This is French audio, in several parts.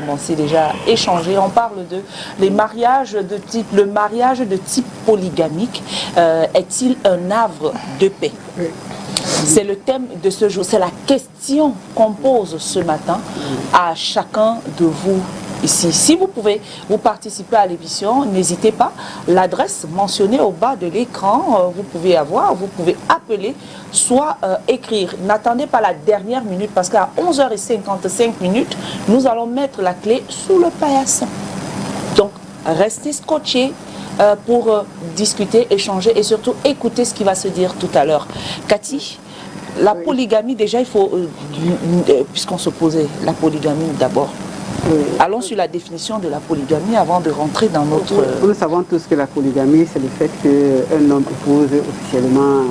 commencer déjà à échanger. On parle de le mariage de type polygamique. Est-il un havre de paix? C'est le thème de ce jour. C'est la question qu'on pose ce matin à chacun de vous ici. Si vous pouvez vous participer à l'émission, n'hésitez pas. L'adresse mentionnée au bas de l'écran, vous pouvez appeler, soit écrire. N'attendez pas la dernière minute parce qu'à 11h55, nous allons mettre la clé sous le paillasson. Donc, restez scotchés pour discuter, échanger et surtout écouter ce qui va se dire tout à l'heure. Cathy, la polygamie, déjà, il faut, puisqu'on se posait la polygamie d'abord, allons sur la définition de la polygamie avant de rentrer dans notre... Nous savons tous que la polygamie, c'est le fait qu'un homme épouse officiellement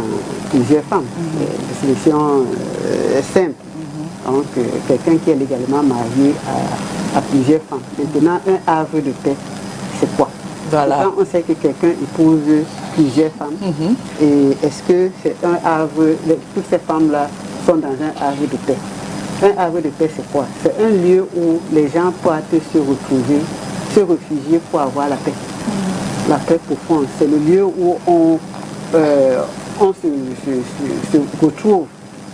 plusieurs femmes. La définition est simple. Donc, quelqu'un qui est légalement marié à plusieurs femmes. Maintenant, un havre de paix, c'est quoi? Voilà. Quand on sait que quelqu'un épouse plusieurs femmes, et est-ce que c'est un havre, toutes ces femmes-là sont dans un havre de paix? Un havre de paix, c'est quoi? C'est un lieu où les gens peuvent se retrouver, se réfugier pour avoir la paix. La paix profonde. C'est le lieu où on se retrouve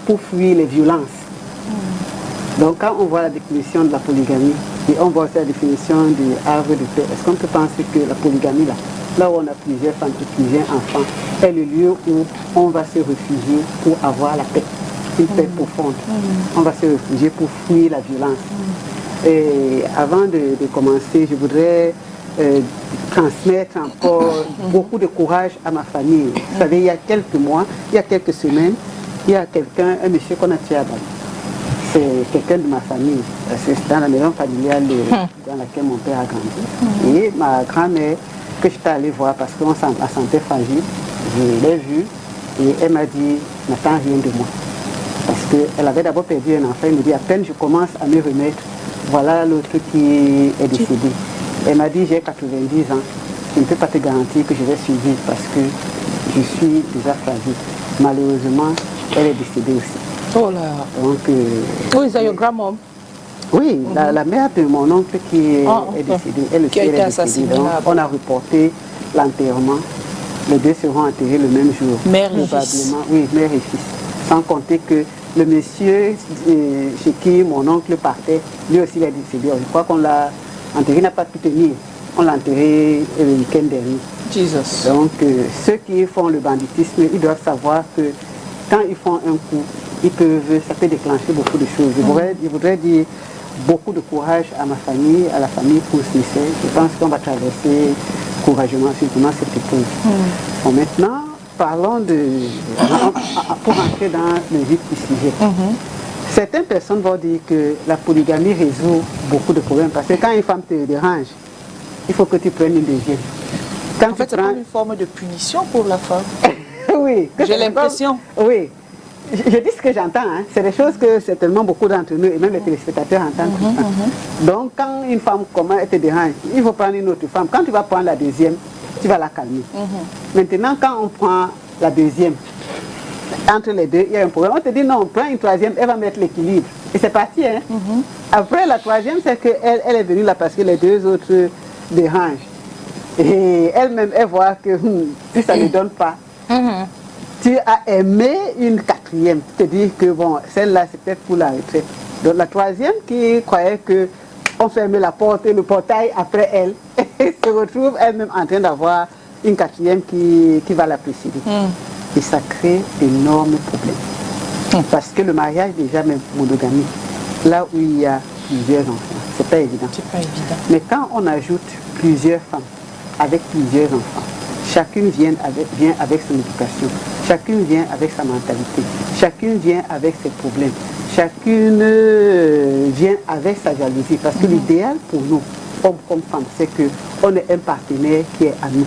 pour fuir les violences. Donc quand on voit la définition de la polygamie, et on voit aussi la définition du havre de paix, est-ce qu'on peut penser que la polygamie, là où on a plusieurs femmes et plusieurs enfants, est le lieu où on va se réfugier pour avoir la paix? Une paix profonde. On va se réfugier pour fuir la violence. Et avant de commencer, je voudrais transmettre encore beaucoup de courage à ma famille. Vous savez, il y a quelques mois, il y a quelques semaines, il y a un monsieur qu'on a tué à Bali. C'est quelqu'un de ma famille. C'est dans la maison familiale dans laquelle mon père a grandi. Et ma grand-mère, que j'étais allé voir parce qu'on la sentait fragile, je l'ai vue et elle m'a dit, n'attends rien de moi. Parce qu'elle avait d'abord perdu un enfant, elle me dit, à peine je commence à me remettre, voilà l'autre qui est décédé. Elle m'a dit, j'ai 90 ans, je ne peux pas te garantir que je vais survivre parce que je suis déjà fragile. Malheureusement, elle est décédée aussi. Oh là. Donc, oui, c'est your grandmom. Oui, la mère de mon oncle qui est décédée, elle aussi est décédée. Donc, on a reporté l'enterrement. Les deux seront enterrés le même jour. Mère et fils. Oui, mère et fils. Sans compter que le monsieur chez qui mon oncle partait, lui aussi il est décédé. Je crois qu'on l'a enterré, il n'a pas pu tenir. On l'a enterré le week-end dernier. Jesus. Donc ceux qui font le banditisme, ils doivent savoir que quand ils font un coup, ça peut déclencher beaucoup de choses. Je voudrais dire beaucoup de courage à ma famille, à la famille Poussnissé. Je pense qu'on va traverser courageusement, surtout cette épreuve. Bon, maintenant, parlons pour entrer dans le vif du sujet. Certaines personnes vont dire que la polygamie résout beaucoup de problèmes parce que quand une femme te dérange, il faut que tu prennes une deuxième. En fait, c'est comme une forme de punition pour la femme. Oui. J'ai l'impression. Oui. Je dis ce que j'entends. Hein. C'est des choses que certainement beaucoup d'entre nous et même les téléspectateurs entendent. Donc, quand une femme commence à te dérange, il faut prendre une autre femme. Quand tu vas prendre la deuxième, tu vas la calmer. Maintenant, quand on prend la deuxième, entre les deux, il y a un problème. On te dit non, on prend une troisième, elle va mettre l'équilibre. Et c'est parti. Hein? Après, la troisième, c'est qu'elle est venue là parce que les deux autres dérangent. Et elle-même, elle voit que si ça ne donne pas, tu as aimé une quatrième. Tu te dis que bon, celle-là, c'est peut-être pour la retraite. Donc la troisième qui croyait qu'on fermait la porte et le portail après elle, se retrouve elle-même en train d'avoir une quatrième qui va la précéder. Et ça crée d'énormes problèmes. Parce que le mariage, déjà, même monogamie, là où il y a plusieurs enfants, c'est pas évident. C'est pas évident. Mais quand on ajoute plusieurs femmes avec plusieurs enfants, chacune vient avec son éducation, chacune vient avec sa mentalité, chacune vient avec ses problèmes, chacune vient avec sa jalousie. Parce que l'idéal pour nous, hommes comme femmes, c'est qu'on ait un partenaire qui est à nous,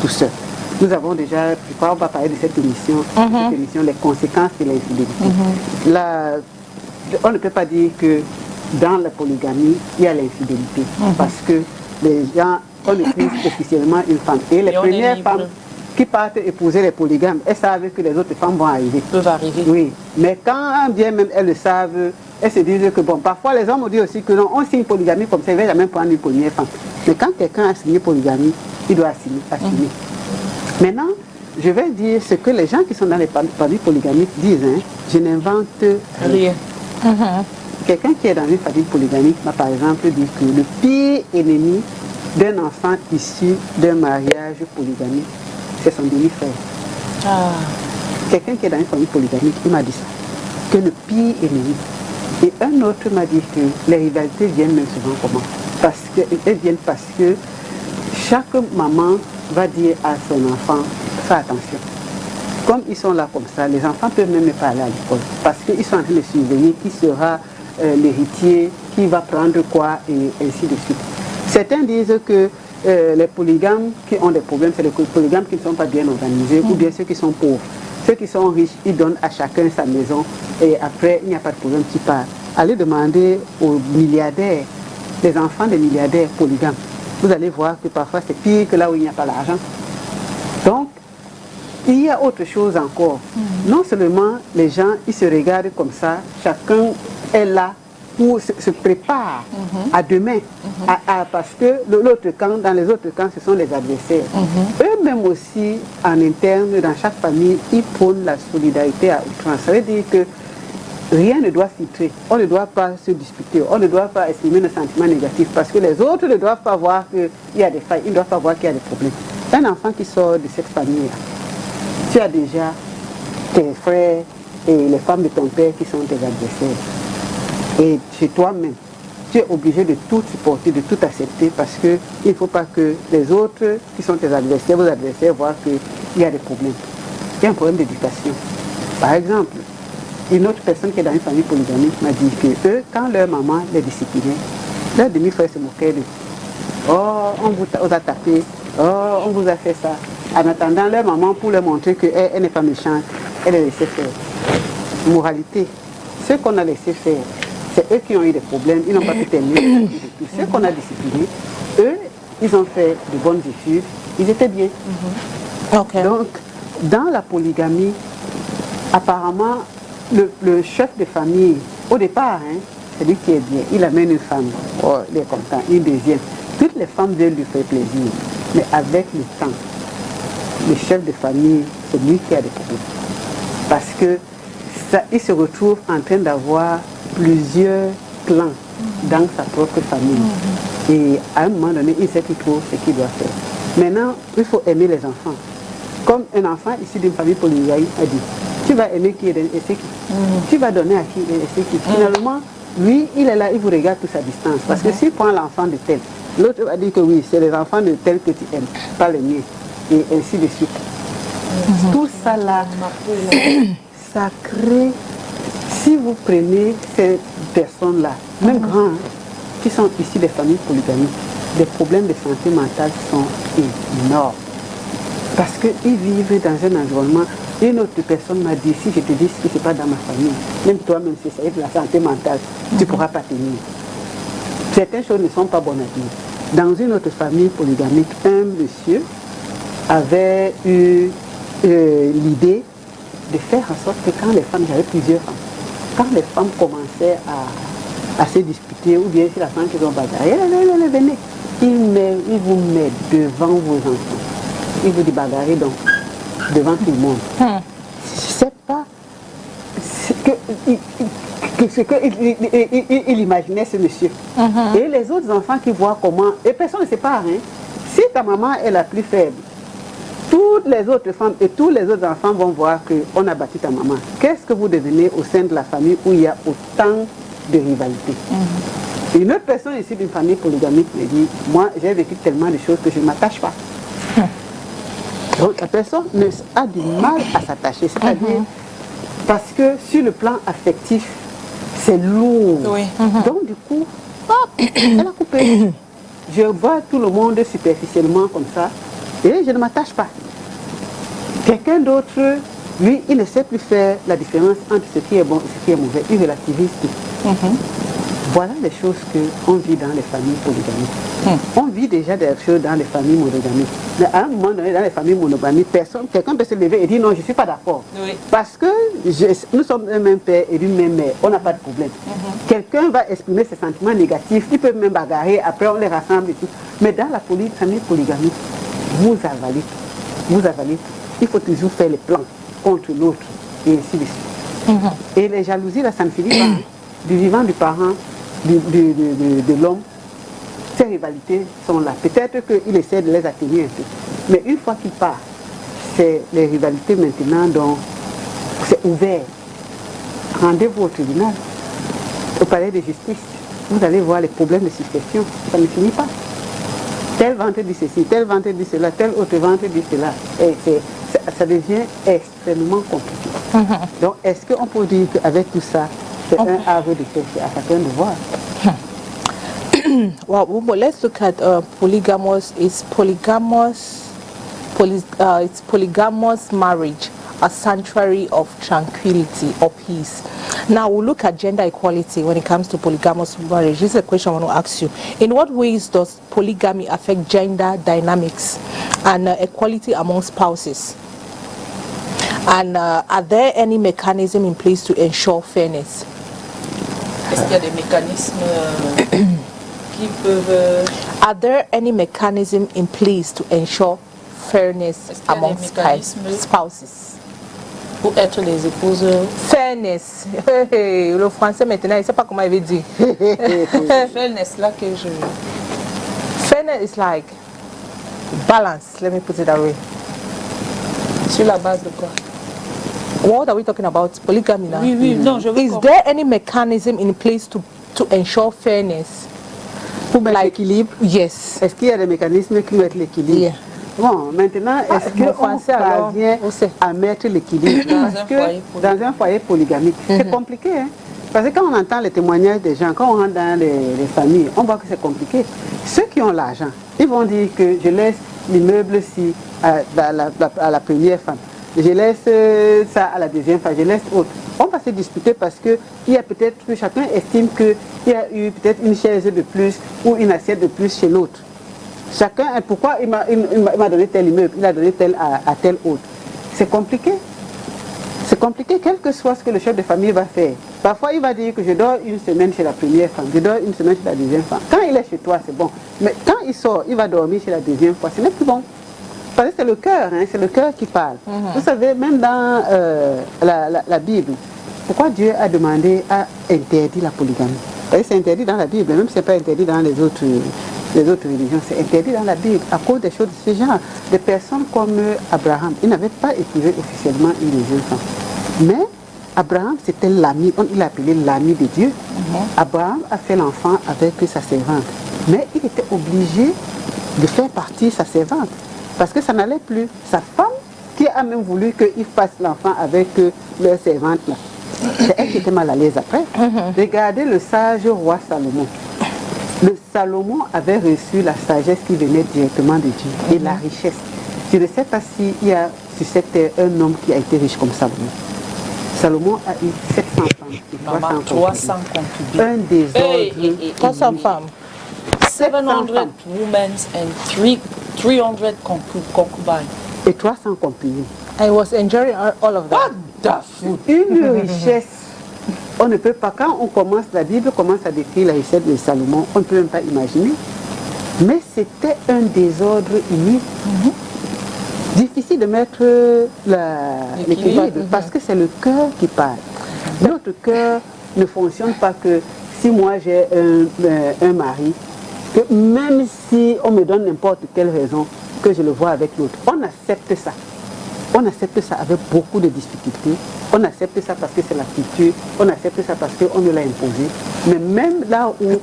tout seul. Nous avons déjà, je crois, on va parler de cette émission, les conséquences de l'infidélité. On ne peut pas dire que dans la polygamie, il y a l'infidélité. Parce que les gens, on épouse officiellement une femme. Et les premières femmes qui partent épouser les polygames, elles savent que les autres femmes vont arriver. Peuvent arriver. Oui. Mais quand bien même elles le savent, elles se disent que bon, parfois les hommes ont dit aussi que non, on signe polygamie comme ça, il ne va jamais prendre une première femme. Mais quand quelqu'un a signé polygamie, il doit assumer. Maintenant, je vais dire ce que les gens qui sont dans les familles polygamiques disent. Hein. Je n'invente rien. Quelqu'un qui est dans une famille polygamique m'a par exemple dit que le pire ennemi d'un enfant issu d'un mariage polygamique, c'est son demi-frère. Quelqu'un qui est dans une famille polygamique, il m'a dit ça, que le pire ennemi. Et un autre m'a dit que les rivalités viennent même souvent comment? Elles viennent parce que chaque maman va dire à son enfant, fais attention. Comme ils sont là comme ça, les enfants peuvent même pas aller à l'école parce qu'ils sont en train de surveiller qui sera l'héritier, qui va prendre quoi et ainsi de suite. Certains disent que les polygames qui ont des problèmes, c'est les polygames qui ne sont pas bien organisés ou bien ceux qui sont pauvres. Ceux qui sont riches, ils donnent à chacun sa maison et après, il n'y a pas de problème qui part. Allez demander aux milliardaires, les enfants des milliardaires polygames. Vous allez voir que parfois c'est pire que là où il n'y a pas l'argent. Donc, il y a autre chose encore. Non seulement les gens, ils se regardent comme ça, chacun est là pour se prépare à demain. Parce que l'autre camp, dans les autres camps, ce sont les adversaires. Eux-mêmes aussi, en interne, dans chaque famille, ils prônent la solidarité à outrance. Ça veut dire que rien ne doit filtrer. On ne doit pas se disputer. On ne doit pas exprimer nos sentiments négatifs parce que les autres ne doivent pas voir qu'il y a des failles. Ils ne doivent pas voir qu'il y a des problèmes. Un enfant qui sort de cette famille-là, tu as déjà tes frères et les femmes de ton père qui sont tes adversaires. Et chez toi-même, tu es obligé de tout supporter, de tout accepter parce qu'il ne faut pas que les autres qui sont tes adversaires, vos adversaires, voient qu'il y a des problèmes. Il y a un problème d'éducation. Par exemple, une autre personne qui est dans une famille polygamique m'a dit que eux, quand leur maman les disciplinait, leur demi-frère se moquait d'eux. Oh, on vous a tapé, oh, on vous a fait ça. En attendant, leur maman, pour leur montrer qu'elle n'est pas méchante, elle les laissait faire. Moralité, ceux qu'on a laissé faire, c'est eux qui ont eu des problèmes, ils n'ont pas pu terminer. Ceux qu'on a disciplinés, eux, ils ont fait de bonnes études, ils étaient bien. Donc, dans la polygamie, apparemment, le chef de famille, au départ, hein, c'est lui qui est bien. Il amène une femme, oh, il est content, une deuxième. Toutes les femmes veulent lui faire plaisir. Mais avec le temps, le chef de famille, c'est lui qui a des problèmes. Parce que il se retrouve en train d'avoir plusieurs clans dans sa propre famille. Et à un moment donné, il sait plus trop ce qu'il doit faire. Maintenant, il faut aimer les enfants. Comme un enfant ici d'une famille polygamique a dit, tu vas aimer qui et c'est qui. Tu vas donner à qui et c'est qui. Finalement, lui, il est là, il vous regarde tous à distance. Parce que s'il prend l'enfant de tel, l'autre va dire que oui, c'est les enfants de tel que tu aimes, pas les miens. Et ainsi de suite. Tout ça là, ça crée, si vous prenez ces personnes-là, même grands, qui sont issus des familles polygamiques, les problèmes de santé mentale sont énormes. Parce qu'ils vivent dans un environnement. Une autre personne m'a dit, si je te dis ce qui se passe dans ma famille, même toi-même, si ça est de la santé mentale, tu ne pourras pas tenir. Certaines choses ne sont pas bonnes à dire. Dans une autre famille polygamique, un monsieur avait eu l'idée de faire en sorte que quand les femmes, j'avais plusieurs femmes, quand les femmes commençaient à se disputer, ou bien si la femme qui ont bagarré, elle venait, il vous met devant vos enfants. Il vous dit bagarrer donc, devant tout le monde. Je ne sais pas ce qu'il imaginait ce monsieur. Et les autres enfants qui voient comment, et personne ne sait pas, hein. Si ta maman est la plus faible, toutes les autres femmes et tous les autres enfants vont voir qu'on a battu ta maman. Qu'est-ce que vous devenez au sein de la famille où il y a autant de rivalité? Une autre personne ici d'une famille polygamique me dit, moi j'ai vécu tellement de choses que je ne m'attache pas. Donc la personne a du mal à s'attacher, c'est-à-dire parce que sur le plan affectif, c'est lourd. Donc du coup, hop, elle a coupé. Je vois tout le monde superficiellement comme ça et je ne m'attache pas. Quelqu'un d'autre, lui, il ne sait plus faire la différence entre ce qui est bon et ce qui est mauvais. Il relativise tout. Voilà les choses qu'on vit dans les familles polygamiques. On vit déjà des choses dans les familles monogamiques. Mais à un moment donné, dans les familles monogamiques, quelqu'un peut se lever et dire non, je ne suis pas d'accord. Oui. Parce que nous sommes un même père et une même mère, on n'a pas de problème. Quelqu'un va exprimer ses sentiments négatifs, il peut même bagarrer, après on les rassemble et tout. Mais dans la famille polygamique, vous avalez tout. Vous avalez tout. Il faut toujours faire les plans contre l'autre et ainsi de suite. Et les jalousies, là, ça ne finit pas. Du vivant du parent, de l'homme, ces rivalités sont là. Peut-être qu'il essaie de les atténuer un peu. Mais une fois qu'il part, c'est les rivalités maintenant dont c'est ouvert. Rendez-vous au tribunal, au palais de justice. Vous allez voir les problèmes de succession. Ça ne finit pas. Tel ventre dit ceci, tel ventre dit cela, tel autre ventre dit cela. Et ça devient extrêmement compliqué. Donc, est-ce qu'on peut dire qu'avec tout ça, c'est un havre de fait, c'est à chacun de voir. Well, let's look at polygamous. It's polygamous marriage a sanctuary of tranquility or peace? Now we'll look at gender equality when it comes to polygamous marriage. This is a question I want to ask you. In what ways does polygamy affect gender dynamics and equality among spouses? And are there any mechanism in place to ensure fairness? Est-ce qu'il y a des mécanismes qui peuvent... Are there any mechanism in place to ensure fairness among spouses? Pour être les épouses... Fairness. Le français maintenant, il ne sait pas comment il veut dire. Fairness, là que je... Fairness is like balance, let me put it that way. Sur la base de quoi? What are we talking about? Polygamy now? Oui, non, je veux Is there any mechanism in place to ensure fairness? Pour mettre l'équilibre? Yes. Est-ce qu'il y a des mécanismes qui mettent l'équilibre? Yeah. Bon, maintenant, est-ce qu'on parvient à mettre l'équilibre dans un foyer polygamique? C'est compliqué, hein? Parce que quand on entend les témoignages des gens, quand on rentre dans les familles, on voit que c'est compliqué. Ceux qui ont l'argent, ils vont dire que je laisse l'immeuble si à la première femme. Je laisse ça à la deuxième femme, je laisse autre. On va se disputer parce que il y a peut-être, chacun estime qu'il y a eu peut-être une chaise de plus ou une assiette de plus chez l'autre. Chacun, pourquoi il m'a donné tel immeuble, il a donné tel à tel autre. C'est compliqué. C'est compliqué, quel que soit ce que le chef de famille va faire. Parfois, il va dire que je dors une semaine chez la première femme, je dors une semaine chez la deuxième femme. Quand il est chez toi, c'est bon. Mais quand il sort, il va dormir chez la deuxième fois, ce n'est plus bon. Parce que c'est le cœur, hein, c'est le cœur qui parle. Vous savez, même dans la Bible, pourquoi Dieu a demandé à interdire la polygamie? C'est interdit dans la Bible, même si ce n'est pas interdit dans les autres religions, c'est interdit dans la Bible à cause des choses de ce genre. Des personnes comme Abraham, il n'avait pas épousé officiellement une deuxième femme. Mais Abraham, c'était l'ami, il l'a appelé l'ami de Dieu. Abraham a fait l'enfant avec sa servante. Mais il était obligé de faire partir sa servante. Parce que ça n'allait plus. Sa femme, qui a même voulu qu'il fasse l'enfant avec leur servante là. C'est elle qui était mal à l'aise après. Regardez le sage roi Salomon. Le Salomon avait reçu la sagesse qui venait directement de Dieu et la richesse. Je ne sais pas s'il y a sur cette terre un homme qui a été riche comme Salomon. Salomon a eu 700 femmes et 300 concubines. Un des ordres. 300 femmes. 700 women and 300 concubines. Et 300 concubines. I was enjoying all of that. Une richesse. On ne peut pas, quand on commence, la Bible commence à décrire la richesse de Salomon, on ne peut même pas imaginer. Mais c'était un désordre unique. Difficile de mettre l'équilibre parce que c'est le cœur qui parle. Notre cœur ne fonctionne pas que si moi j'ai un mari, que même si on me donne n'importe quelle raison, que je le vois avec l'autre. On accepte ça. On accepte ça avec beaucoup de difficultés. On accepte ça parce que c'est la culture. On accepte ça parce qu'on nous l'a imposé. Mais même là où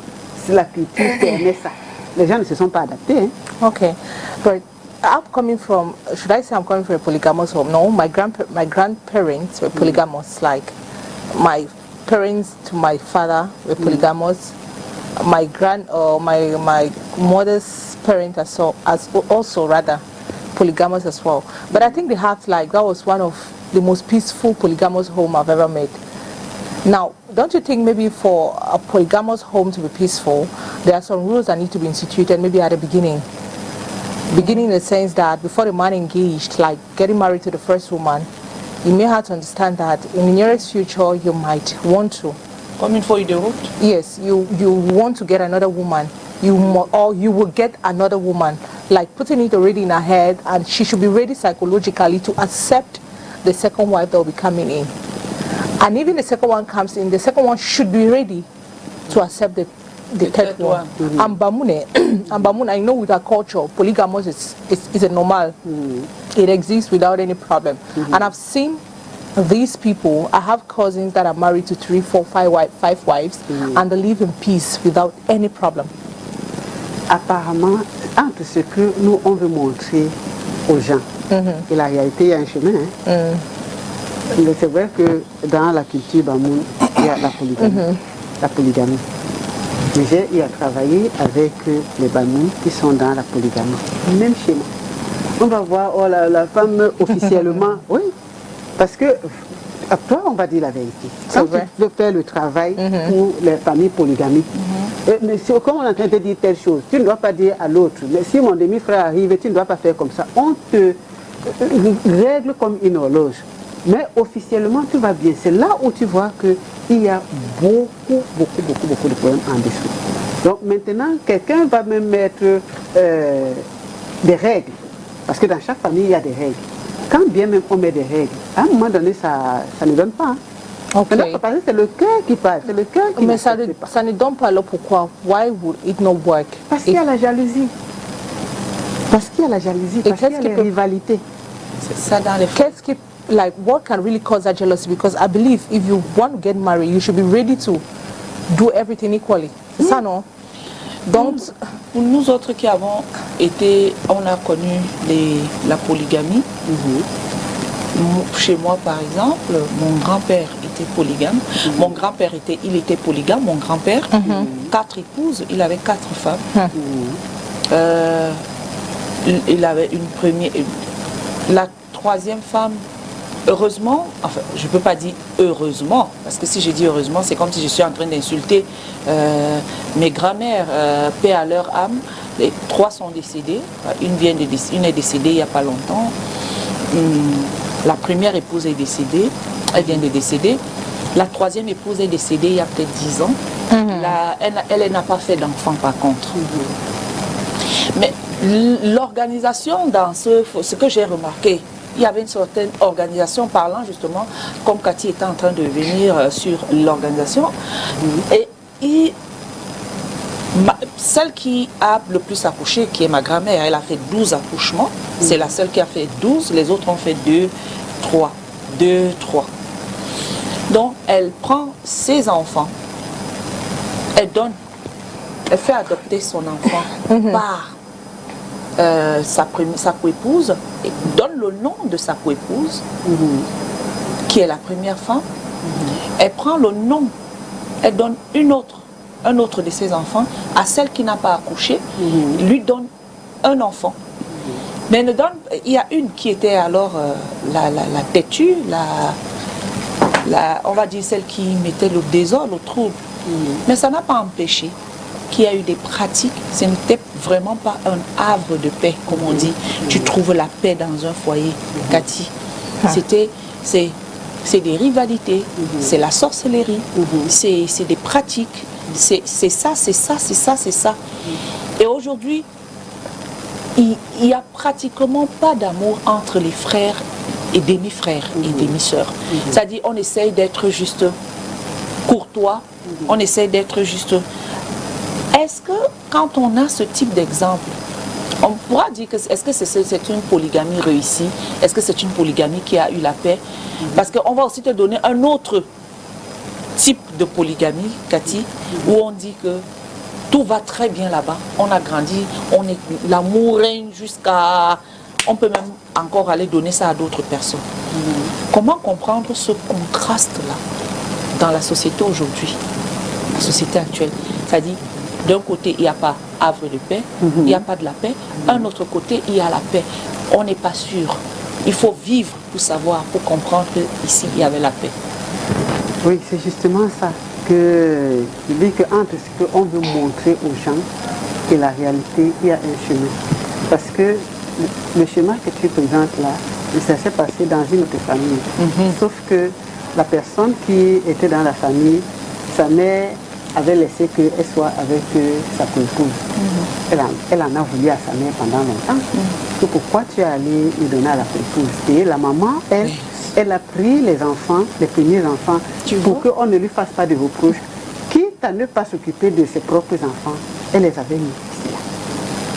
la culture permet ça, les gens ne se sont pas adaptés. Hein. Okay, but I'm coming from, should I say I'm coming from a polygamous home? No, my grandparents were polygamous. Like my parents to my father were polygamous. My mother's parents as also rather polygamous as well. But I think they have that was one of the most peaceful polygamous home I've ever met. Now, don't you think maybe for a polygamous home to be peaceful, there are some rules that need to be instituted maybe at the beginning? Beginning in the sense that before the man engaged, like getting married to the first woman, you may have to understand that in the nearest future you might want to. Comme une feuille de route. Yes, you want to get another woman. Or you will get another woman, like putting it already in her head, and she should be ready psychologically to accept the second wife that will be coming in. And even the second one comes in, the second one should be ready to accept the third one. Ambamune, I know with our culture, polygamous is a normal. It exists without any problem. And I've seen these people. I have cousins that are married to 3, 4, 5 wives, and they live in peace without any problem. Apparemment, entre ce que nous on veut montrer aux gens et la réalité, il y a un chemin. Mais c'est vrai que dans la culture Bamoun, il y a la polygamie. La polygamie. Mais j'ai eu à travailler avec les Bamoun qui sont dans la polygamie. Même chez moi. On va voir oh, la femme officiellement, oui, parce que après on va dire la vérité. Quand tu veux faire le travail pour les familles polygamiques, mais si, comme on est en train de dire telle chose, tu ne dois pas dire à l'autre, mais si mon demi-frère arrive, tu ne dois pas faire comme ça. On te règle comme une horloge. Mais officiellement, tout va bien. C'est là où tu vois qu'il y a beaucoup de problèmes en dessous. Donc maintenant, quelqu'un va même mettre des règles. Parce que dans chaque famille, il y a des règles. Quand bien même on met des règles, à un moment donné, ça ne donne pas. Hein. Okay. Maintenant, parce que c'est le cœur qui parle, c'est le cœur qui Mais ça ne donne pas là pourquoi? Why would it not work? Parce qu'il y a la jalousie. Parce qu'il y a la jalousie, parce qu'il y a les rivalités. C'est ça dans les like what can really cause that jealousy? Because I believe if you want to get married, you should be ready to do everything equally. C'est ça, non? Donc, pour nous autres qui avons été, on a connu la polygamie. Chez moi, par exemple, mon grand-père était polygame. Mon grand-père il était polygame. Mon grand-père, 4 épouses, il avait 4 femmes. Il avait une première, la 3e femme. Heureusement, enfin, je ne peux pas dire heureusement, parce que si je dis heureusement, c'est comme si je suis en train d'insulter mes grands-mères, paix à leur âme. Les 3 sont décédées. Une est décédée il n'y a pas longtemps. La première épouse est décédée, elle vient de décéder. La 3e épouse est décédée il y a peut-être 10 ans. Elle n'a pas fait d'enfant par contre. Mais l'organisation dans ce que j'ai remarqué, il y avait une certaine organisation parlant justement, comme Cathy était en train de venir sur l'organisation. Et celle qui a le plus accouché, qui est ma grand-mère, elle a fait 12 accouchements. C'est la seule qui a fait 12, les autres ont fait 2, 3. Donc elle prend ses enfants, elle fait adopter son enfant par sa coépouse, et donne le nom de sa coépouse, qui est la première femme. Elle prend le nom, elle donne un autre de ses enfants à celle qui n'a pas accouché, lui donne un enfant. Mais il y a une qui était alors la têtue, on va dire celle qui mettait le désordre, le trouble. Mais ça n'a pas empêché qu'il y a eu des pratiques. Ce n'était vraiment pas un havre de paix, comme on dit. Tu trouves la paix dans un foyer, Cathy. C'est des rivalités, c'est la sorcellerie, c'est des pratiques, c'est ça. Et aujourd'hui, il n'y a pratiquement pas d'amour entre les frères et demi-frères et demi-sœurs. C'est-à-dire on essaye d'être juste courtois, on essaye d'être juste... Est-ce que quand on a ce type d'exemple, on pourra dire que est-ce que c'est une polygamie réussie? Est-ce que c'est une polygamie qui a eu la paix? Parce qu'on va aussi te donner un autre type de polygamie, Cathy, où on dit que tout va très bien là-bas. On a grandi, l'amour règne jusqu'à... On peut même encore aller donner ça à d'autres personnes. Comment comprendre ce contraste-là dans la société aujourd'hui, la société actuelle? C'est-à-dire, d'un côté, il n'y a pas havre de paix, il n'y a pas de la paix. D'un autre côté, il y a la paix. On n'est pas sûr. Il faut vivre pour savoir, pour comprendre qu'ici, il y avait la paix. Oui, c'est justement ça que je dis qu'entre ce qu'on veut montrer aux gens et la réalité, il y a un chemin. Parce que le schéma que tu présentes là, ça s'est passé dans une autre famille. Sauf que la personne qui était dans la famille, sa mère avait laissé qu'elle soit avec sa co-épouse. Elle en a voulu à sa mère pendant longtemps. Que pourquoi tu es allé lui donner à la co-épouse? Et la maman, elle a pris les enfants, les premiers enfants, pour qu'on ne lui fasse pas de reproches. Quitte à ne pas s'occuper de ses propres enfants, elle les avait mis ici.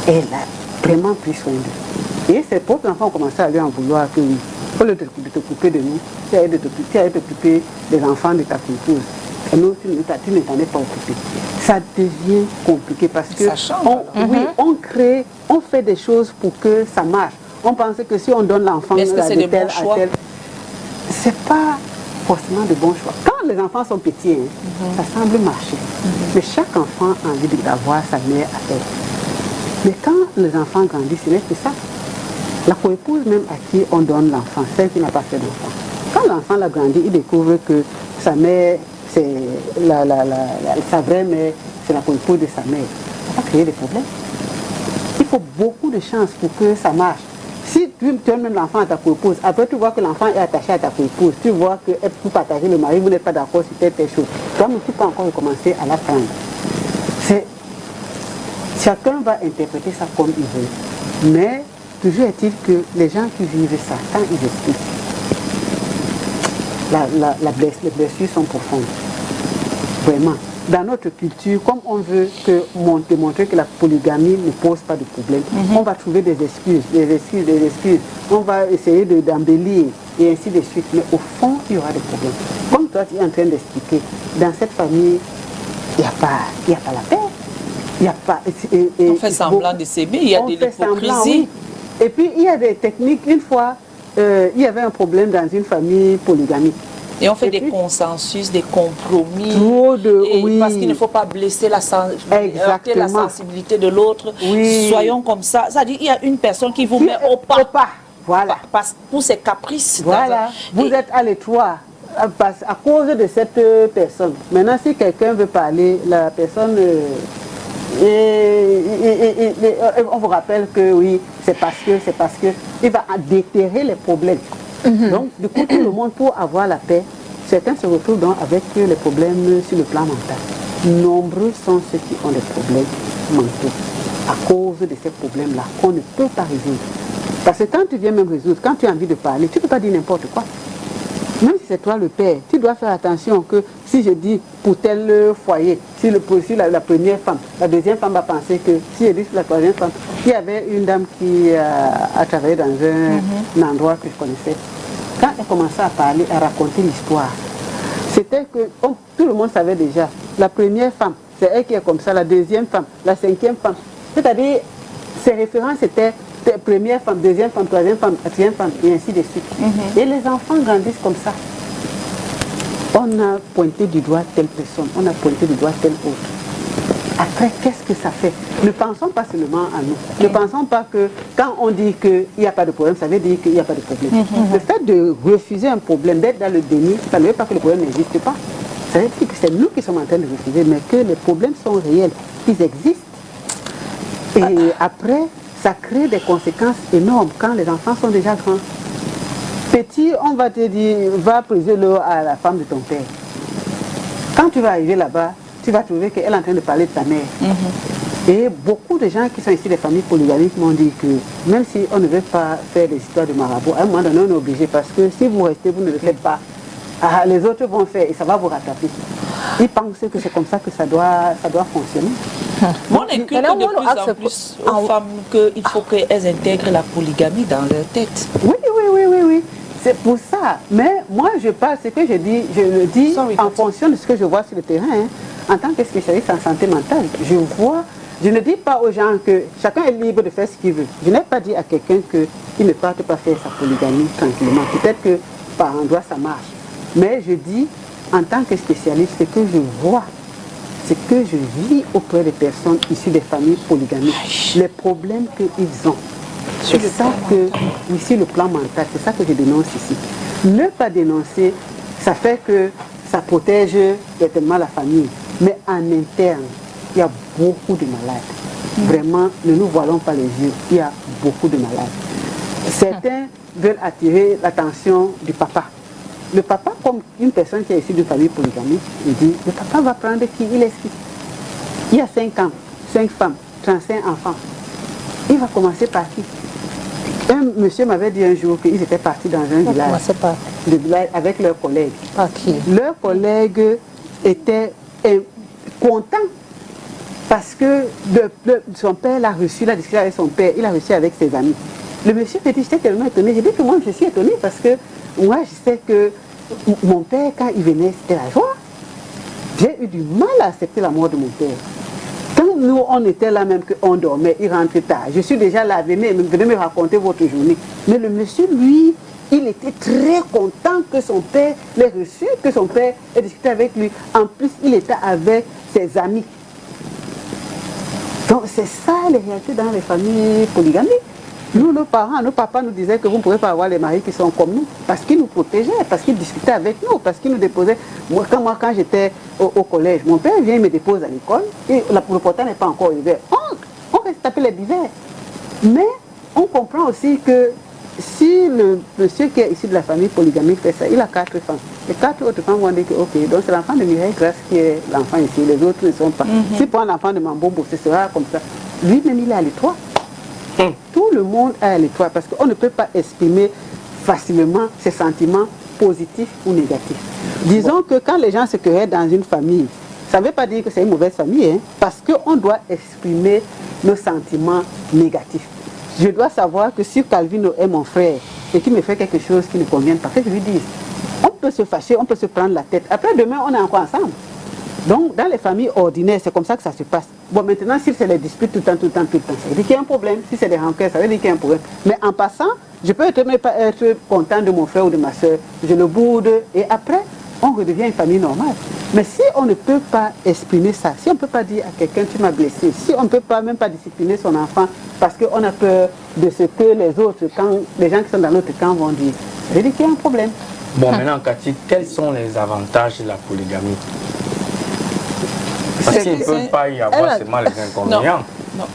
Elle a vraiment pris soin d'eux. Et ses propres enfants ont commencé à lui en vouloir que oui, au lieu de t'occuper de nous, tu as de t'occuper des enfants de ta co-épouse. Et nous, tu ne t'en es pas occupé. Ça devient compliqué parce que on fait des choses pour que ça marche. On pense que si on donne l'enfant à tel, c'est pas forcément de bons choix. Quand les enfants sont petits, ça semble marcher. Mais chaque enfant a envie d'avoir sa mère à elle. Mais quand les enfants grandissent, ce n'est que ça. La co-épouse même à qui on donne l'enfant, celle qui n'a pas fait d'enfant. Quand l'enfant l'a grandi, il découvre que sa mère, c'est sa vraie mère, c'est la co-épouse de sa mère. Ça va créer des problèmes. Il faut beaucoup de chance pour que ça marche. Si tu donnes même l'enfant à ta co-épouse, après tu vois que l'enfant est attaché à ta co-épouse, tu vois qu'elle peut partager le mari, vous n'êtes pas d'accord sur telle chose. Toi, tu peux encore recommencer à l'apprendre. Chacun va interpréter ça comme il veut. Mais toujours est-il que les gens qui vivent ça, quand ils expliquent, les blessures sont profondes. Vraiment. Dans notre culture, comme on veut démontrer que la polygamie ne pose pas de problème, on va trouver des excuses. On va essayer d'embellir et ainsi de suite. Mais au fond, il y aura des problèmes. Comme toi, tu es en train d'expliquer, dans cette famille, il n'y a pas la paix. Il y a pas, on fait semblant de s'aimer, il y a de l'hypocrisie. Oui. Et puis, il y a des techniques. Une fois, il y avait un problème dans une famille polygamique. Et on fait des consensus, des compromis. Parce qu'il ne faut pas blesser la sensibilité de l'autre. Oui. Soyons comme ça. C'est-à-dire qu'il y a une personne qui vous met au pas. Voilà. Pour ses caprices. Voilà. Vous êtes à l'étroit à cause de cette personne. Maintenant, si quelqu'un veut parler, la personne... on vous rappelle que oui, c'est parce que il va déterrer les problèmes. Donc, du coup, tout le monde, pour avoir la paix, certains se retrouvent donc avec les problèmes sur le plan mental. Nombreux sont ceux qui ont des problèmes mentaux à cause de ces problèmes-là qu'on ne peut pas résoudre. Parce que quand tu viens même résoudre, quand tu as envie de parler, tu ne peux pas dire n'importe quoi. Même si c'est toi le père, tu dois faire attention que si je dis pour tel foyer, si la première femme, la deuxième femme va penser que si je dis sur la troisième femme, il y avait une dame qui a travaillé dans un endroit que je connaissais. Quand elle commençait à parler, à raconter l'histoire, c'était que tout le monde savait déjà. La première femme, c'est elle qui est comme ça, la deuxième femme, la cinquième femme. C'est-à-dire, ses références étaient première femme, deuxième femme, troisième femme, quatrième femme, et ainsi de suite. Et les enfants grandissent comme ça. On a pointé du doigt telle personne, on a pointé du doigt telle autre. Après, qu'est-ce que ça fait? Ne pensons pas seulement à nous. Ne pensons pas que quand on dit qu'il n'y a pas de problème, ça veut dire qu'il n'y a pas de problème. Le fait de refuser un problème, d'être dans le déni, ça ne veut pas que le problème n'existe pas. Ça veut dire que c'est nous qui sommes en train de refuser, mais que les problèmes sont réels, ils existent. Et après, ça crée des conséquences énormes quand les enfants sont déjà grands. Petit, on va te dire, va priser l'eau à la femme de ton père. Quand tu vas arriver là-bas, tu vas trouver qu'elle est en train de parler de ta mère. Et beaucoup de gens qui sont ici des familles polygamiques m'ont dit que même si on ne veut pas faire des histoires de marabout, à un moment donné, on est obligé parce que si vous restez, vous ne le faites pas. Les autres vont faire et ça va vous rattraper. Ils pensent que c'est comme ça que ça doit fonctionner. On inculque de plus en plus aux femmes qu'il faut qu'elles intègrent la polygamie dans leur tête. Oui. C'est pour ça. Mais moi, je parle, ce que je le dis en fonction de ce que je vois sur le terrain. En tant que spécialiste en santé mentale, je ne dis pas aux gens que chacun est libre de faire ce qu'il veut. Je n'ai pas dit à quelqu'un qu'il ne parte pas faire sa polygamie tranquillement. Peut-être que par endroit, ça marche. Mais je dis, en tant que spécialiste, ce que je vois, ce que je vis auprès des personnes issues des familles polygamiques, les problèmes qu'ils ont. C'est ça que, ici, le plan mental, c'est ça que je dénonce ici. Ne pas dénoncer, ça fait que ça protège certainement la famille. Mais en interne, il y a beaucoup de malades. Vraiment, ne nous voilons pas les yeux, il y a beaucoup de malades. Certains veulent attirer l'attention du papa. Le papa, comme une personne qui est issue d'une famille polygamique, il dit, le papa va prendre qui il est ici. Il y a 5 ans, 5 femmes, 35 enfants. Il va commencer par qui? Un monsieur m'avait dit un jour qu'ils étaient partis dans un village avec leurs collègues. Par qui? Leurs collègues étaient contents parce que son père l'a reçu, il a discuté avec son père, il a reçu avec ses amis. Le monsieur me dit, j'étais tellement étonné. J'ai dit que moi, je suis étonné parce que moi, je sais que mon père, quand il venait, c'était la joie. J'ai eu du mal à accepter la mort de mon père. Quand nous, on était là même, qu'on dormait, il rentrait tard. Je suis déjà là, venez me raconter votre journée. Mais le monsieur, lui, il était très content que son père l'ait reçu, que son père ait discuté avec lui. En plus, il était avec ses amis. Donc, c'est ça les réalités dans les familles polygamiques. Nous, nos parents, nos papas nous disaient que vous ne pouvez pas avoir les maris qui sont comme nous, parce qu'ils nous protégeaient, parce qu'ils discutaient avec nous, parce qu'ils nous déposaient. Moi, quand j'étais au collège, mon père vient et me dépose à l'école, et le portail n'est pas encore ouvert. On reste taper les bivets. Mais on comprend aussi que si le monsieur qui est issu de la famille polygamique fait ça, il a 4 femmes. Les 4 autres femmes vont dire que, ok, donc c'est l'enfant de Mireille Grasse qui est l'enfant ici, les autres ne sont pas. Si pour l'enfant de Mambombo, ce sera comme ça. Lui-même, il est à l'étroit. Tout le monde est à l'étroit parce qu'on ne peut pas exprimer facilement ses sentiments positifs ou négatifs. Disons que quand les gens se querellent dans une famille, ça ne veut pas dire que c'est une mauvaise famille, hein, parce qu'on doit exprimer nos sentiments négatifs. Je dois savoir que si Calvino est mon frère et qu'il me fait quelque chose qui ne convient pas, que je lui dise. On peut se fâcher, on peut se prendre la tête. Après, demain, on est encore ensemble. Donc, dans les familles ordinaires, c'est comme ça que ça se passe. Bon, maintenant, si c'est les disputes tout le temps, ça veut dire qu'il y a un problème. Si c'est des rancœurs, ça veut dire qu'il y a un problème. Mais en passant, je peux ne pas être content de mon frère ou de ma soeur. Je le boude et après, on redevient une famille normale. Mais si on ne peut pas exprimer ça, si on ne peut pas dire à quelqu'un tu m'as blessé, si on ne peut pas même pas discipliner son enfant parce qu'on a peur de ce que les autres, quand les gens qui sont dans l'autre camp vont dire, ça veut dire qu'il y a un problème. Bon, maintenant, Cathy, quels sont les avantages de la polygamie? Parce qu'il ne peut pas y avoir seulement les inconvénients. Non.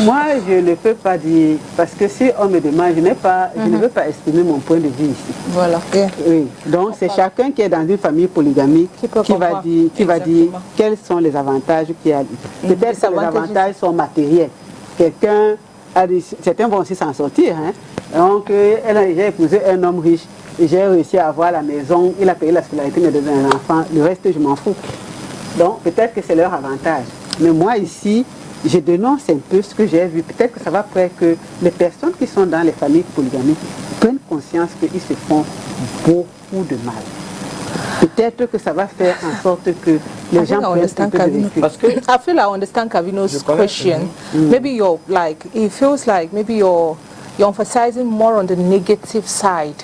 Moi, je ne peux pas dire, parce que si on me demande, je ne veux pas exprimer mon point de vue ici. Voilà. Oui. Donc, c'est chacun qui est dans une famille polygamique qui va dire quels sont les avantages qu'il y a. Peut-être que les avantages sont matériels. Certains vont aussi s'en sortir. Hein. Donc, j'ai épousé un homme riche, j'ai réussi à avoir la maison, il a payé la scolarité de mes enfants, le reste, je m'en fous. Donc, peut-être que c'est leur avantage. Mais moi, ici, je dénonce un peu ce que j'ai vu. Peut-être que ça va faire que les personnes qui sont dans les familles polygamiques prennent conscience qu'ils se font beaucoup de mal. Peut-être que ça va faire en sorte que les gens prennent un peu de recul. Parce que I feel I understand Kavino's question. Maybe you're like, it feels like maybe you're emphasizing more on the negative side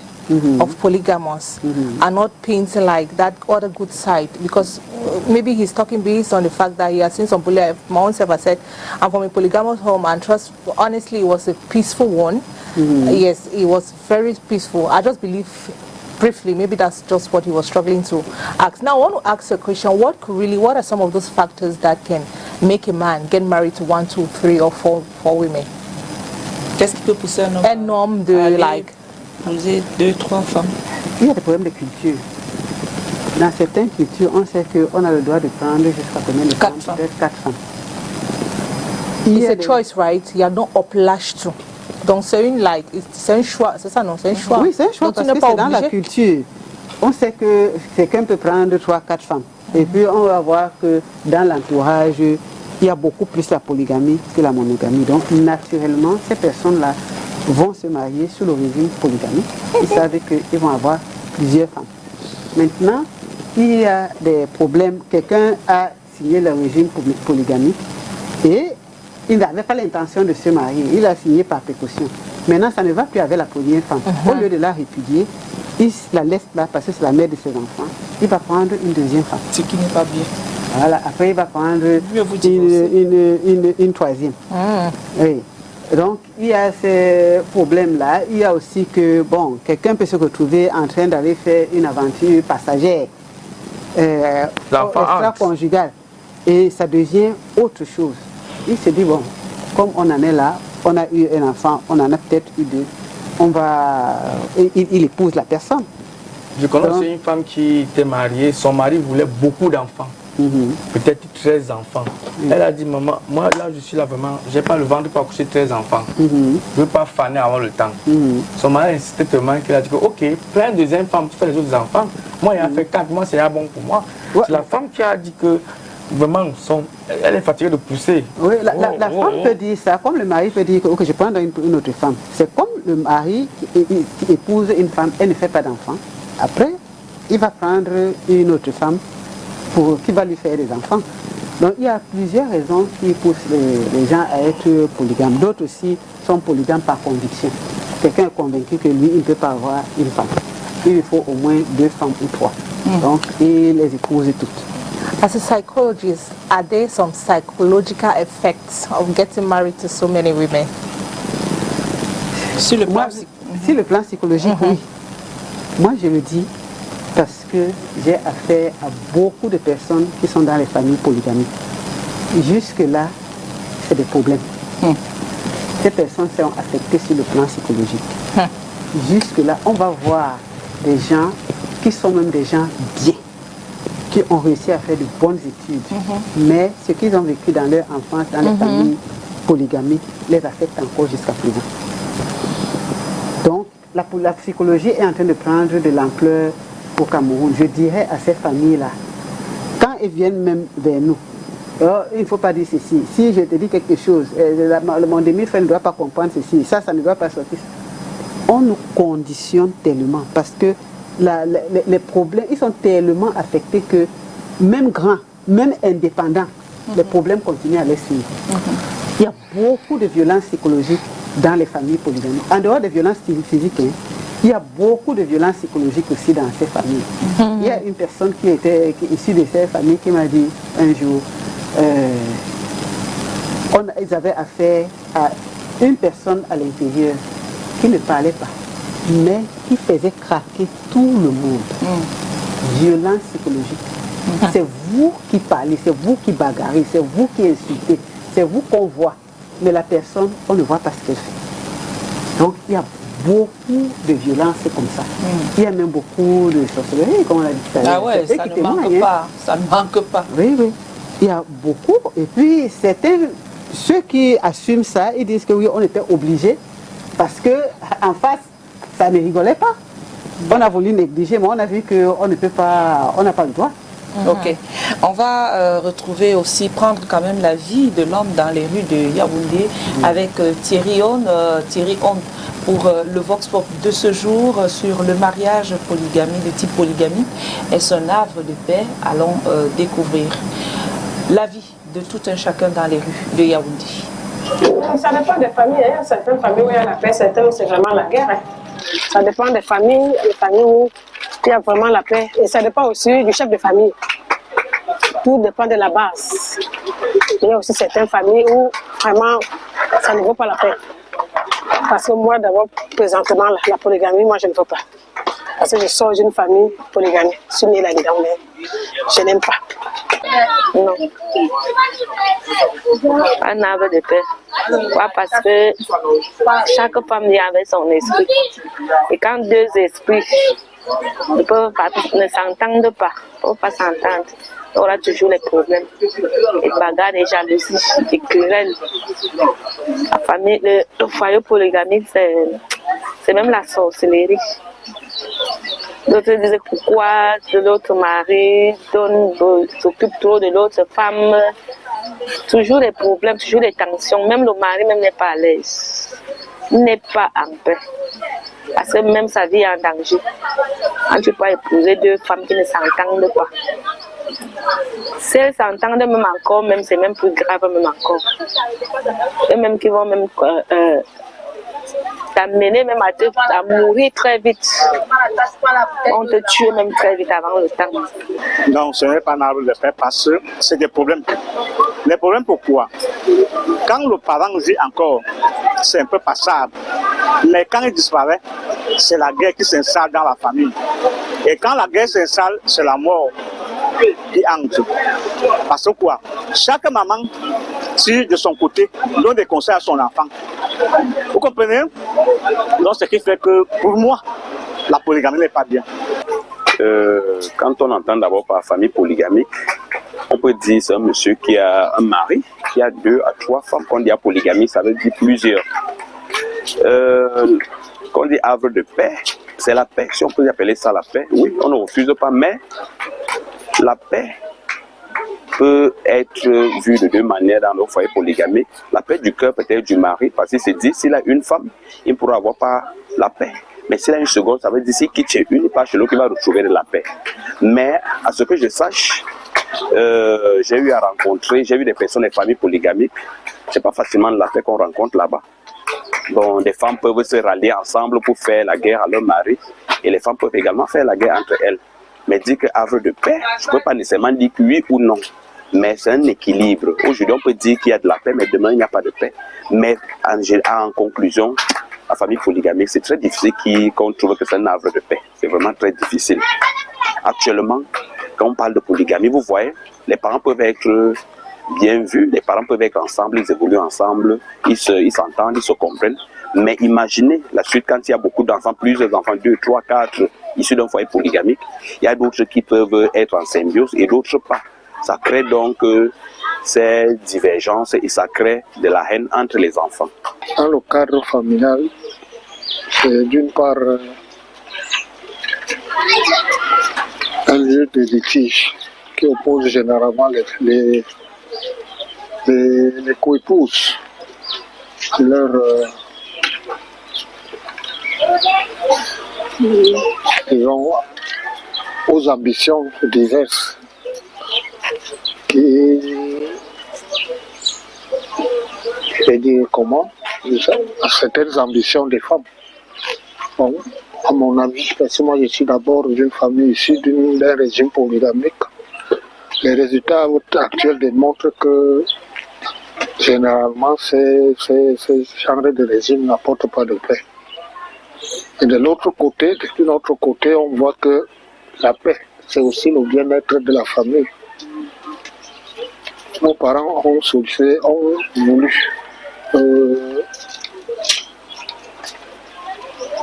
of polygamous and not painting like that other good side, because maybe he's talking based on the fact that he has seen some polygamous. My own self, I said, I'm from a polygamous home, and trust, honestly, it was a peaceful one. Yes, it was very peaceful. I just believe briefly, maybe that's just what he was struggling to ask. Now, I want to ask a question. What are some of those factors that can make a man get married to 1, 2, 3 or 4 women? Qu'est-ce qui peut pousser un homme de like épouser 2, 3 femmes? Il y a des problèmes de culture. Dans certaines cultures, on sait qu'on a le droit de prendre jusqu'à combien de femmes? 4 femmes. Peut-être 4 femmes. It's a choice, right? Il y a non obliged to. Donc c'est un choix, c'est ça, non? C'est un choix. Oui, c'est un choix parce que c'est dans la culture. On sait que quelqu'un peut prendre 3, 4 femmes. Et puis on va voir que dans l'entourage, il y a beaucoup plus la polygamie que la monogamie. Donc naturellement, ces personnes-là vont se marier sous le régime polygamique. Ils savent qu'ils vont avoir plusieurs femmes. Maintenant, il y a des problèmes. Quelqu'un a signé le régime polygamique et il n'avait pas l'intention de se marier. Il a signé par précaution. Maintenant, ça ne va plus avec la première femme. Au lieu de la répudier, il la laisse là parce que c'est la mère de ses enfants. Il va prendre une deuxième femme. Ce qui n'est pas bien. Voilà. Après, il va prendre une troisième. Oui. Donc, il y a ces problèmes-là. Il y a aussi que, bon, quelqu'un peut se retrouver en train d'aller faire une aventure passagère. extra-conjugal. Et ça devient autre chose. Il se dit, bon, comme on en est là, on a eu un enfant, on en a peut-être eu deux, il épouse la personne. Je connais aussi une femme qui était mariée, son mari voulait beaucoup d'enfants, peut-être 13 enfants. Elle a dit, maman, moi là je suis là vraiment, j'ai pas le ventre pour accoucher 13 enfants. Je ne veux pas faner avant le temps. Son mari insistait tellement qu'il a dit, ok, plein de deuxième femme pour faire les autres enfants. Moi il a fait 4, moi c'est bon pour moi. Ouais. C'est la femme qui a dit que vraiment, elle est fatiguée de pousser. Oui, la femme peut dire ça, comme le mari peut dire que je prends une autre femme. C'est comme le mari qui épouse une femme, elle ne fait pas d'enfant. Après, il va prendre une autre femme qui va lui faire des enfants. Donc il y a plusieurs raisons qui poussent les gens à être polygames. D'autres aussi sont polygames par conviction. Quelqu'un est convaincu que lui, il ne peut pas avoir une femme. Il lui faut au moins 2 femmes ou 3. Donc il les épouse toutes. As a psychologist, are there some psychological effects of getting married to so many women? Sur le plan psychologique, oui. Moi, je le dis parce que j'ai affaire à beaucoup de personnes qui sont dans les familles polygamiques. Jusque-là, c'est des problèmes. Ces personnes sont affectées sur le plan psychologique. Jusque-là, on va voir des gens qui sont même des gens bien, qui ont réussi à faire de bonnes études, mais ce qu'ils ont vécu dans leur enfance, dans les familles polygamiques, les affecte encore jusqu'à présent. Donc, la psychologie est en train de prendre de l'ampleur au Cameroun. Je dirais à ces familles-là, quand elles viennent même vers nous, il ne faut pas dire ceci. Si je te dis quelque chose, mon demi-frère ne doit pas comprendre ceci, ça ne doit pas sortir. On nous conditionne tellement parce que les problèmes, ils sont tellement affectés que même grands, même indépendants, les problèmes continuent à les suivre. Il y a beaucoup de violences psychologiques dans les familles polygamiques. En dehors des violences physiques, il y a beaucoup de violences psychologiques aussi dans ces familles. Il y a une personne qui était issue de ces familles qui m'a dit un jour, ils avaient affaire à une personne à l'intérieur qui ne parlait pas, mais qui faisait craquer tout le monde. Violence psychologique. C'est vous qui parlez, c'est vous qui bagarrez, c'est vous qui insultez, c'est vous qu'on voit. Mais la personne, on ne voit pas ce qu'elle fait. Donc il y a beaucoup de violences comme ça. Il y a même beaucoup de sorcellerie, comme on l'a dit tout à l'heure. Ah ouais, ça ne manque pas. Ça ne manque pas. Oui, oui. Il y a beaucoup. Et puis, ceux qui assument ça, ils disent que oui, on était obligés parce qu'en face, ça ne rigolait pas. On a voulu négliger, mais on a vu qu'on ne peut pas, on n'a pas le droit. Ok. On va retrouver aussi, prendre quand même la vie de l'homme dans les rues de Yaoundé avec Thierry Onn. Thierry Onn pour le Vox Pop de ce jour sur le mariage polygamie, de type polygamie. Est-ce un havre de paix? Allons découvrir la vie de tout un chacun dans les rues de Yaoundé. Ça dépend des familles. Il y a certaines familles où il y a la paix, certaines où c'est vraiment la guerre. Ça dépend des familles où il y a vraiment la paix. Et ça dépend aussi du chef de famille. Tout dépend de la base. Il y a aussi certaines familles où vraiment ça ne vaut pas la paix. Parce que moi, d'abord, présentement, la polygamie, moi, je ne veux pas. Parce que je sors d'une famille polygamique. Je suis née là-dedans, mais je n'aime pas. Non. Un havre de paix. Pourquoi? Parce que chaque famille avait son esprit. Et quand deux esprits ne s'entendent pas, ne peuvent pas s'entendre, il y aura toujours les problèmes. Et bagarres, et jalousies, et querelles. La famille, le foyer polygamique, c'est même la sorcellerie. D'autres disaient pourquoi l'autre mari s'occupe trop de l'autre femme. Toujours des problèmes, toujours des tensions. Même le mari même n'est pas à l'aise. Il n'est pas en paix. Parce que même sa vie est en danger. Quand tu peux épouser deux femmes qui ne s'entendent pas. Si elles s'entendent même encore, même c'est même plus grave même encore. Eux-mêmes qui vont même t'amener même à mourir très vite. On te tue même très vite avant le temps. Non, ce n'est pas un arbre de paix parce que c'est des problèmes. Les problèmes pourquoi? Quand le parent vit encore, c'est un peu passable. Mais quand il disparaît, c'est la guerre qui s'installe dans la famille. Et quand la guerre s'installe, c'est la mort. qui entre. Parce que quoi? Chaque maman tire de son côté, donne des conseils à son enfant. Vous comprenez? Donc, ce qui fait que pour moi, la polygamie n'est pas bien. Quand on entend d'abord par famille polygamique, on peut dire c'est un monsieur qui a un mari, qui a 2 à 3 femmes. Quand on dit à polygamie, ça veut dire plusieurs. Quand on dit havre de paix, c'est la paix. Si on peut appeler ça la paix, oui, on ne refuse pas, mais la paix peut être vue de 2 manières dans nos foyers polygamiques. La paix du cœur peut-être du mari, parce qu'il se dit, s'il a une femme, il ne pourra avoir pas la paix. Mais s'il a une seconde, ça veut dire s'il quitte chez une, il part chez l'autre, il va retrouver de la paix. Mais à ce que je sache, j'ai eu à rencontrer, j'ai vu des personnes, des familles polygamiques, c'est pas facilement de la paix qu'on rencontre là-bas. Bon, des femmes peuvent se rallier ensemble pour faire la guerre à leur mari, et les femmes peuvent également faire la guerre entre elles. Mais dire que havre de paix, je ne peux pas nécessairement dire que oui ou non. Mais c'est un équilibre. Aujourd'hui, on peut dire qu'il y a de la paix, mais demain, il n'y a pas de paix. Mais en conclusion, la famille polygamique, c'est très difficile qu'on trouve que c'est un havre de paix. C'est vraiment très difficile. Actuellement, quand on parle de polygamie, vous voyez, les parents peuvent être bien vus, les parents peuvent être ensemble, ils évoluent ensemble, ils s'entendent, ils se comprennent. Mais imaginez la suite quand il y a beaucoup d'enfants, plusieurs enfants, 2, 3, 4, issus d'un foyer polygamique. Il y a d'autres qui peuvent être en symbiose et d'autres pas. Ça crée donc ces divergences et ça crée de la haine entre les enfants. Dans le cadre familial, c'est d'une part un lieu de litige qui oppose généralement les coépouses aux ambitions diverses qui, je vais dire comment, à certaines ambitions des femmes. Bon, à mon avis, parce que moi je suis d'abord d'une famille issue d'un régime polygamique. Les résultats actuels démontrent que généralement ce genre de régime n'apporte pas de paix. Et de l'autre côté, on voit que la paix, c'est aussi le bien-être de la famille. Nos parents ont voulu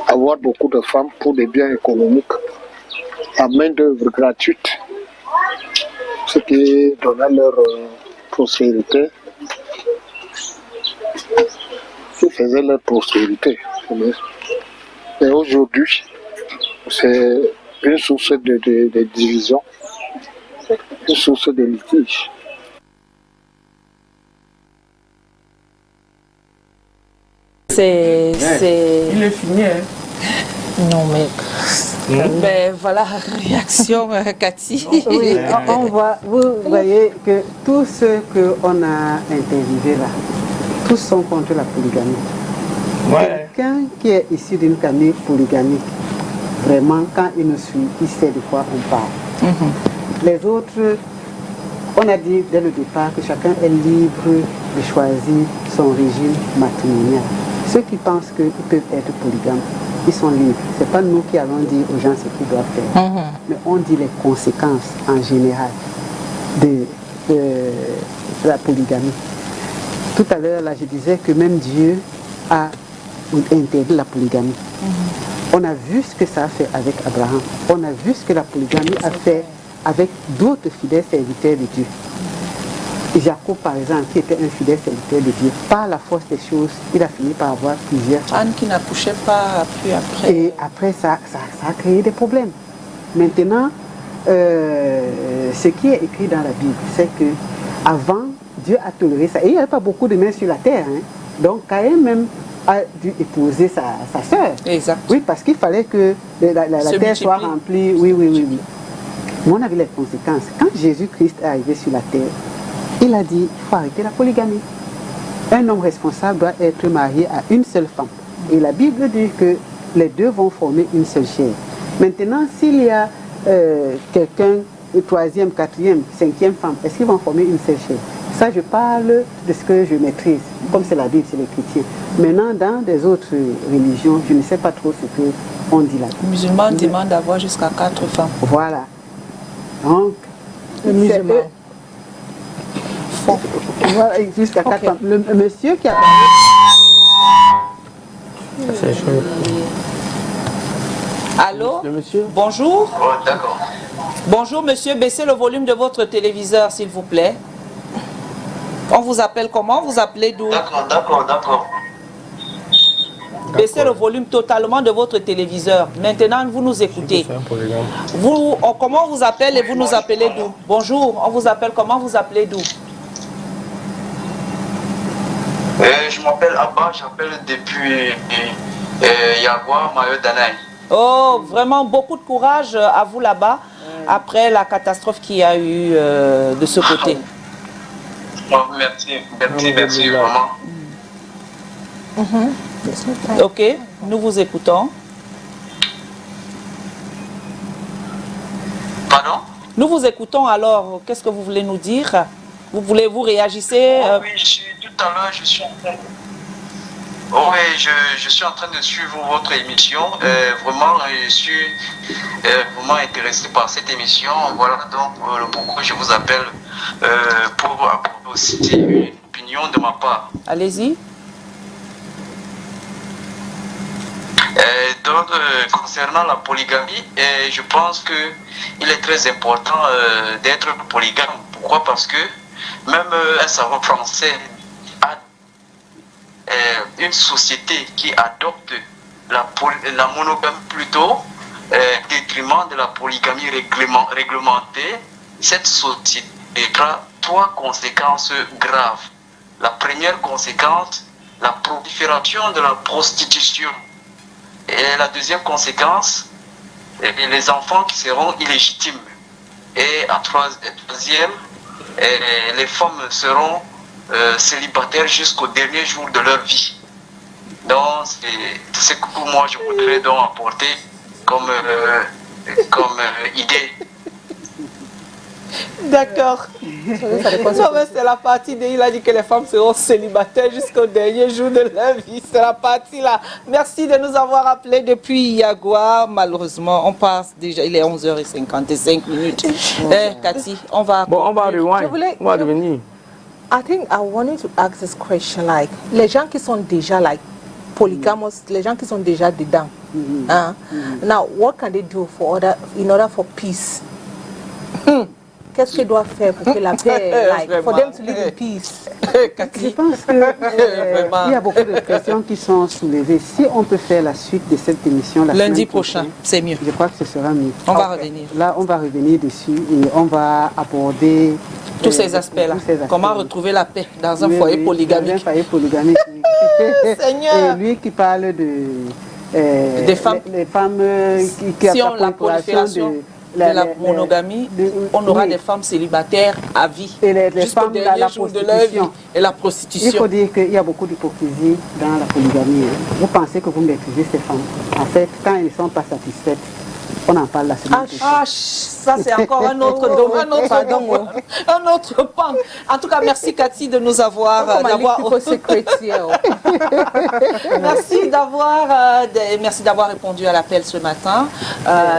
avoir beaucoup de femmes pour des biens économiques à main d'œuvre gratuite, ce qui donnait leur prospérité, qui faisait leur prospérité. Et aujourd'hui, c'est une source de division, une source de litige. Il est fini, hein? Non, mais... Ben voilà, réaction, Cathy. Oui, on voit, vous voyez que tous ceux qu'on a interviewés là, tous sont contre la polygamie. Ouais. Quelqu'un qui est issu d'une famille polygamique, vraiment, quand il nous suit, il sait de quoi on parle. Les autres, on a dit dès le départ que chacun est libre de choisir son régime matrimonial. Ceux qui pensent qu'ils peuvent être polygames, ils sont libres. Ce n'est pas nous qui allons dire aux gens ce qu'ils doivent faire. Mais on dit les conséquences en général de la polygamie. Tout à l'heure, là, je disais que même Dieu a interdit la polygamie. On a vu ce que ça a fait avec Abraham. On a vu ce que la polygamie a fait avec d'autres fidèles serviteurs de Dieu. Jacob, par exemple, qui était un fidèle serviteur de Dieu, par la force des choses, il a fini par avoir plusieurs femmes. Anne qui n'accouchait pas, puis après. Et après, ça a créé des problèmes. Maintenant, ce qui est écrit dans la Bible, c'est que avant, Dieu a toléré ça. Et il n'y avait pas beaucoup de mains sur la terre. Hein. Donc, Caïn même a dû épouser sa sœur. Exact. Oui, parce qu'il fallait que la terre soit remplie. Oui. Mais on a vu les conséquences. Quand Jésus-Christ est arrivé sur la terre, il a dit, il faut arrêter la polygamie. Un homme responsable doit être marié à une seule femme. Et la Bible dit que les deux vont former une seule chair. Maintenant, s'il y a quelqu'un, troisième, quatrième, cinquième femme, est-ce qu'ils vont former une seule chair? Ça, je parle de ce que je maîtrise, comme c'est la Bible, c'est les chrétiens. Maintenant, dans des autres religions, je ne sais pas trop ce qu'on dit là. Les musulmans demandent d'avoir jusqu'à 4 femmes. Voilà. Donc, musulmans. Voilà, jusqu'à 4 femmes. Le monsieur qui a Allô? Le monsieur? Bonjour. Oh, d'accord. Bonjour monsieur, baissez le volume de votre téléviseur s'il vous plaît. On vous appelle comment? Vous appelez d'où? D'accord. Baissez le volume totalement de votre téléviseur. Maintenant, vous nous écoutez. Vous, comment on vous appelle et vous nous appelez d'où? Bonjour, on vous appelle comment? Vous appelez d'où? Je m'appelle Abba, j'appelle depuis Yagua, Mayo Danaï. Oh, vraiment beaucoup de courage à vous là-bas après la catastrophe qu'il y a eu de ce côté. Oh, merci, vraiment. Ok, nous vous écoutons. Pardon? Nous vous écoutons alors. Qu'est-ce que vous voulez nous dire? Vous réagissez? Oui, tout à l'heure, je suis en train. Oui, je suis en train de suivre votre émission. Vraiment, je suis vraiment intéressé par cette émission. Voilà donc pourquoi je vous appelle pour aussi une opinion de ma part. Allez-y. Donc, concernant la polygamie, je pense qu'il est très important d'être polygame. Pourquoi? Parce que même un savant français a une société qui adopte la monogamie plutôt au détriment de la polygamie réglementée. Cette société aura 3 conséquences graves. La première conséquence, la prolifération de la prostitution. Et la deuxième conséquence, les enfants qui seront illégitimes. Et en troisième, les femmes seront célibataires jusqu'au dernier jour de leur vie. Donc, c'est ce que moi je voudrais donc apporter comme idée. D'accord. Non, mais c'est la partie de il a dit que les femmes seront célibataires jusqu'au dernier jour de leur vie. C'est la partie là. Merci de nous avoir appelés depuis Yagua. Malheureusement, on passe déjà. Il est 11h55. Cathy, on va. Bon, on va rewind. On va revenir. I think I wanted to ask this question, like, les gens qui sont déjà like polygamous, les gens qui sont déjà dedans. Now, what can they do in order for peace? Qu'est-ce qu'ils doivent faire pour que la paix, for them to live in peace? Je pense qu'il y a beaucoup de questions qui sont soulevées. Si on peut faire la suite de cette émission lundi prochain, c'est mieux. Je crois que ce sera mieux. On va revenir. Là, on va revenir dessus et on va aborder tous ces aspects-là. Comment retrouver la paix dans un foyer polygamique. Dans un foyer polygamique. Seigneur. Et lui qui parle des femmes, les femmes qui ont la prolifération de la monogamie, on aura des femmes célibataires à vie. Et les femmes dans la jour de leur vie et la prostitution. Il faut dire qu'il y a beaucoup d'hypocrisie dans la polygamie. Vous pensez que vous maîtrisez ces femmes. En fait, quand elles ne sont pas satisfaites, on en parle la semaine prochaine. Ça c'est encore un autre domaine, un autre pan. En tout cas, merci Cathy de nous avoir... Merci d'avoir répondu à l'appel ce matin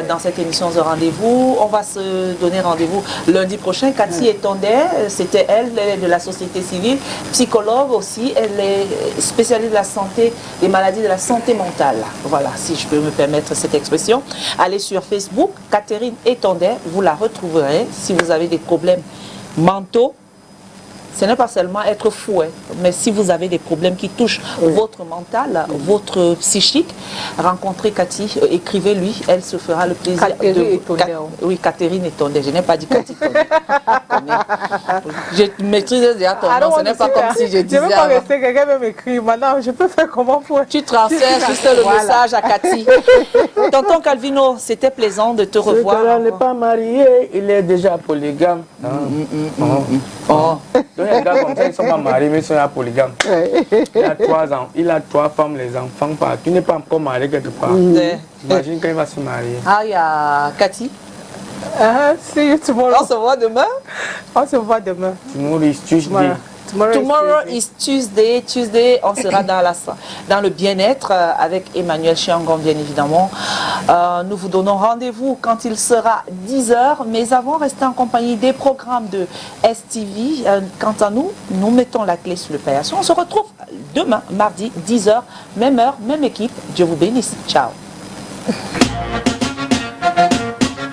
dans cette émission de rendez-vous. On va se donner rendez-vous lundi prochain. Cathy Etondé, c'était elle est de la société civile, psychologue aussi. Elle est spécialiste de la santé, des maladies de la santé mentale. Voilà, si je peux me permettre cette expression. Allez sur Facebook, Catherine Etondé, vous la retrouverez si vous avez des problèmes mentaux. Ce n'est pas seulement être fou, mais si vous avez des problèmes qui touchent votre mental, votre psychique, rencontrez Cathy, écrivez-lui, elle se fera le plaisir Oui, Catherine Etondé, je n'ai pas dit Cathy Etondé. Je maîtrise déjà ton nom, ce n'est pas comme si je disais... Je ne veux pas rester, quelqu'un veut m'écrire, maintenant je peux faire comment pour... Tu transfères juste le message à Cathy. Tonton Calvino, c'était plaisant de te revoir. Celui-là n'est pas marié, il est déjà polygame. Il y a des gars comme ça, ils ne sont pas mariés, mais ils sont polygames. Il a 3 femmes, les enfants partout. Tu n'es pas encore marié quelque part. Imagine quand il va se marier. Ah, il y a Cathy. See you tomorrow. On se voit demain. On se voit demain. Tomorrow is Tuesday. Tomorrow is Tuesday. Tuesday, on sera dans le bien-être avec Emmanuel Chiangon, bien évidemment. Nous vous donnons rendez-vous quand il sera 10h. Mais avant, restez en compagnie des programmes de STV. Quant à nous, nous mettons la clé sur le paillasson. On se retrouve demain, mardi, 10h, même heure, même équipe. Dieu vous bénisse. Ciao.